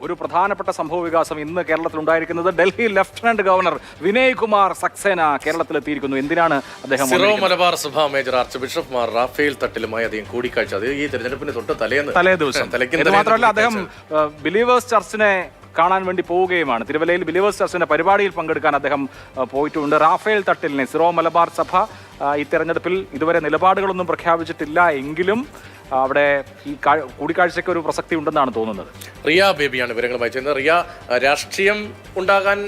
ഒരു പ്രധാനപ്പെട്ട സംഭവ വികാസം ഇന്ന് കേരളത്തിൽ ഉണ്ടായിരിക്കുന്നത്. ഡൽഹി ലഫ്റ്റനന്റ് ഗവർണർ വിനയ് കുമാർ സക്സേന കേരളത്തിലെത്തിയിരിക്കുന്നു. എന്തിനാണ് അദ്ദേഹം? സിറോ മലബാർ സഭ major archbishop Mar Raphael തട്ടിലുമായി അദ്ദേഹം കൂടിക്കാഴ്ച. അത് ഈ തെരഞ്ഞെടുപ്പിന് തലേ ദിവസം. മാത്രമല്ല അദ്ദേഹം ബിലീവേഴ്സ് ചർച്ചിനെ കാണാൻ വേണ്ടി പോവുകയുമാണ്. തിരുവല്ലയിൽ ബിലീവേഴ്സ് ചർച്ചിന്റെ പരിപാടിയിൽ പങ്കെടുക്കാൻ അദ്ദേഹം പോയിട്ടുണ്ട്. റാഫേൽ തട്ടിലിനെ സിറോ മലബാർ സഭ ഈ തെരഞ്ഞെടുപ്പിൽ ഇതുവരെ നിലപാടുകളൊന്നും പ്രഖ്യാപിച്ചിട്ടില്ല എങ്കിലും അവിടെ ഈ കൂടിക്കാഴ്ചയ്ക്ക് ഒരു പ്രസക്തി ഉണ്ടെന്നാണ് തോന്നുന്നത്. റിയ ബേബിയാണ് വിവരങ്ങൾ വായിച്ചത്. റിയ, രാഷ്ട്രീയം ഉണ്ടാകാൻ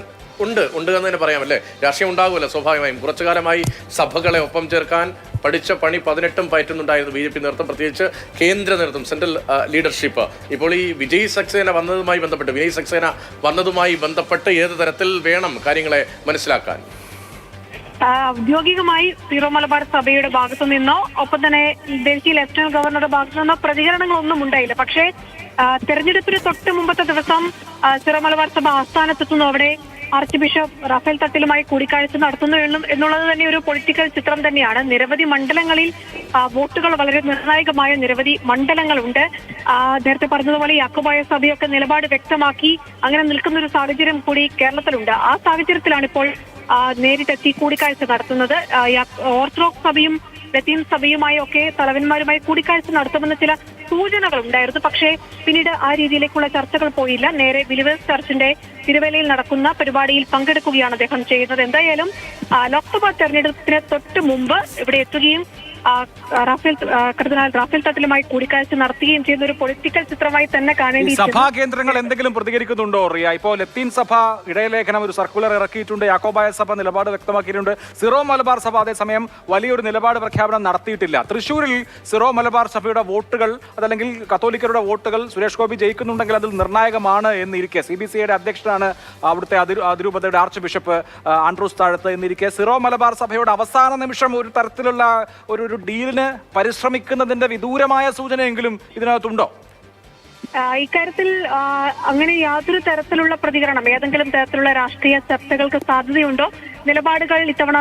ഉണ്ട് എന്ന് തന്നെ പറയാമല്ലേ? രാഷ്ട്രീയം ഉണ്ടാകുമല്ലോ സ്വാഭാവികമായും. കുറച്ചു കാലമായി സഭകളെ ഒപ്പം ചേർക്കാൻ പഠിച്ച പണി 18 പയറ്റുന്നുണ്ടായിരുന്നു BJP നേതൃത്വം, പ്രത്യേകിച്ച് കേന്ദ്ര നേതൃത്വം, സെൻട്രൽ ലീഡർഷിപ്പ്. ഇപ്പോൾ ഈ വിനയ് സക്സേന വന്നതുമായി ബന്ധപ്പെട്ട് ഏത് തരത്തിൽ വേണം കാര്യങ്ങളെ മനസ്സിലാക്കാൻ? ഔദ്യോഗികമായി സീറോ മലബാർ സഭയുടെ ഭാഗത്തു നിന്നോ ഒപ്പം തന്നെ ഡൽഹി ലഫ്റ്റനന്റ് ഗവർണറുടെ ഭാഗത്തു നിന്നോ പ്രതികരണങ്ങളൊന്നും ഉണ്ടായില്ല. പക്ഷേ തെരഞ്ഞെടുപ്പിന് തൊട്ട് മുമ്പത്തെ ദിവസം സീറോ മലബാർ സഭ ആസ്ഥാനത്തെത്തുന്നു. അവിടെ ആർച്ച് ബിഷപ്പ് റാഫേൽ തട്ടിലുമായി കൂടിക്കാഴ്ച നടത്തുന്നു എന്നുള്ളത് തന്നെ ഒരു പൊളിറ്റിക്കൽ ചിത്രം തന്നെയാണ്. നിരവധി മണ്ഡലങ്ങളിൽ വോട്ടുകൾ വളരെ നിർണായകമായ നിരവധി മണ്ഡലങ്ങളുണ്ട്. നേരത്തെ പറഞ്ഞതുപോലെ യാക്കോബായ സഭയൊക്കെ നിലപാട് വ്യക്തമാക്കി അങ്ങനെ നിൽക്കുന്ന ഒരു സാഹചര്യം കൂടി കേരളത്തിലുണ്ട്. ആ സാഹചര്യത്തിലാണ് ഇപ്പോൾ നേരിട്ടെത്തി കൂടിക്കാഴ്ച നടത്തുന്നത്. ഓർത്തഡോക്സ് സഭയും ലത്തീൻ സഭയുമായി ഒക്കെ തലവന്മാരുമായി കൂടിക്കാഴ്ച നടത്തുമെന്ന് ചില സൂചനകൾ ഉണ്ടായിരുന്നു. പക്ഷേ പിന്നീട് ആ രീതിയിലേക്കുള്ള ചർച്ചകൾ പോയില്ല. നേരെ ബിലീവേഴ്സ് ചർച്ചിന്റെ തിരുവല്ലയിൽ നടക്കുന്ന പരിപാടിയിൽ പങ്കെടുക്കുകയാണ് അദ്ദേഹം ചെയ്യുന്നത്. എന്തായാലും ലോക്സഭാ തെരഞ്ഞെടുപ്പിന് തൊട്ട് മുമ്പ് ഇവിടെ എത്തുകയും കർദിനാൾ റാഫേൽ തട്ടിലുമായി കൂടിക്കാഴ്ച നടത്തുകയും ചെയ്യുന്ന ഒരു പൊളിറ്റിക്കൽ ചിത്രമായി തന്നെ കാണേണ്ടി. സഭാ കേന്ദ്രങ്ങൾ എന്തെങ്കിലും പ്രതികരിക്കുന്നുണ്ടോ റിയ? ഇപ്പോൾ ലത്തീൻ സഭ ഇടയലേഖനം ഒരു സർക്കുലർ ഇറക്കിയിട്ടുണ്ട്. യാക്കോബായ സഭ നിലപാട് വ്യക്തമാക്കിയിട്ടുണ്ട്. സിറോ മലബാർ സഭ അതേസമയം വലിയൊരു നിലപാട് പ്രഖ്യാപനം നടത്തിയിട്ടില്ല. തൃശ്ശൂരിൽ സിറോ മലബാർ സഭയുടെ വോട്ടുകൾ അതല്ലെങ്കിൽ കത്തോലിക്കരുടെ വോട്ടുകൾ സുരേഷ് ഗോപി ജയിക്കുന്നുണ്ടെങ്കിൽ അതിൽ നിർണായകമാണ് എന്നിരിക്കെ, CBCയുടെ അധ്യക്ഷനാണ് അവിടുത്തെ അതിരൂപതയുടെ ആർച്ച് ബിഷപ്പ് ആൻഡ്രൂസ് താഴത്ത് എന്നിരിക്കെ, സിറോ മലബാർ സഭയുടെ അവസാന നിമിഷം ഒരു തരത്തിലുള്ള ഒരു ഡീലിന് പരിശ്രമിക്കുന്നതിന്റെ വിദൂരമായ സൂചനയെങ്കിലും ഇതിനകത്തുണ്ടോ? ഇക്കാര്യത്തിൽ അങ്ങനെ യാതൊരു തരത്തിലുള്ള പ്രതികരണം, ഏതെങ്കിലും തരത്തിലുള്ള രാഷ്ട്രീയ ചർച്ചകൾക്ക് സാധ്യതയുണ്ടോ, നിലപാടുകൾ ഇത്തവണ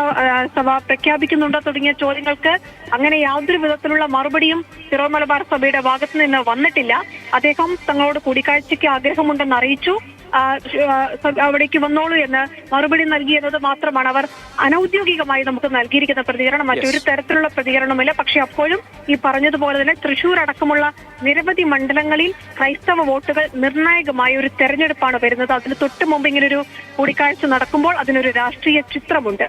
സഭ പ്രഖ്യാപിക്കുന്നുണ്ടോ തുടങ്ങിയ ചോദ്യങ്ങൾക്ക് അങ്ങനെ യാതൊരു വിധത്തിലുള്ള മറുപടിയും സിറോ മലബാർ സഭയുടെ ഭാഗത്ത് നിന്ന് വന്നിട്ടില്ല. അദ്ദേഹം തങ്ങളോട് കൂടിക്കാഴ്ചയ്ക്ക് ആഗ്രഹമുണ്ടെന്ന് അറിയിച്ചു. അവിടേക്ക് വന്നോളൂ എന്ന് മറുപടി നൽകിയെന്നത് മാത്രമാണ് അവർ അനൌദ്യോഗികമായി നമുക്ക് നൽകിയിരിക്കുന്ന പ്രതികരണം. മറ്റൊരു തരത്തിലുള്ള പ്രതികരണമില്ല. പക്ഷെ അപ്പോഴും ഈ പറഞ്ഞതുപോലെ തന്നെ തൃശൂർ അടക്കമുള്ള നിരവധി മണ്ഡലങ്ങളിൽ ക്രൈസ്തവ വോട്ടുകൾ നിർണായകമായ ഒരു തെരഞ്ഞെടുപ്പാണ് വരുന്നത്. അതിന് തൊട്ട് മുമ്പ് ഇങ്ങനെ ഒരു കൂടിക്കാഴ്ച നടക്കുമ്പോൾ അതിനൊരു രാഷ്ട്രീയ ചിത്രമുണ്ട്.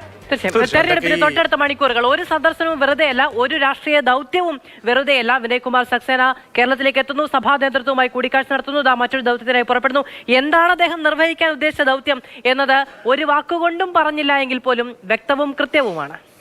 തെരഞ്ഞെടുപ്പിന് തൊട്ടടുത്ത മണിക്കൂറുകൾ, ഒരു സന്ദർശനവും വെറുതെയല്ല, ഒരു രാഷ്ട്രീയ ദൗത്യവും വെറുതെയല്ല. വിനയ് കുമാർ സക്സേന കേരളത്തിലേക്ക് എത്തുന്നു, സഭാ നേതൃത്വവുമായി കൂടിക്കാഴ്ച നടത്തുന്നു, മറ്റൊരു ദൗത്യത്തിനായി പുറപ്പെടുന്നു. എന്താണ് അദ്ദേഹം നിർവഹിക്കാൻ ഉദ്ദേശിച്ച ദൗത്യം എന്നത് ഒരു വാക്കുകൊണ്ടും പറഞ്ഞില്ല എങ്കിൽ പോലും വ്യക്തവും കൃത്യവുമാണ്.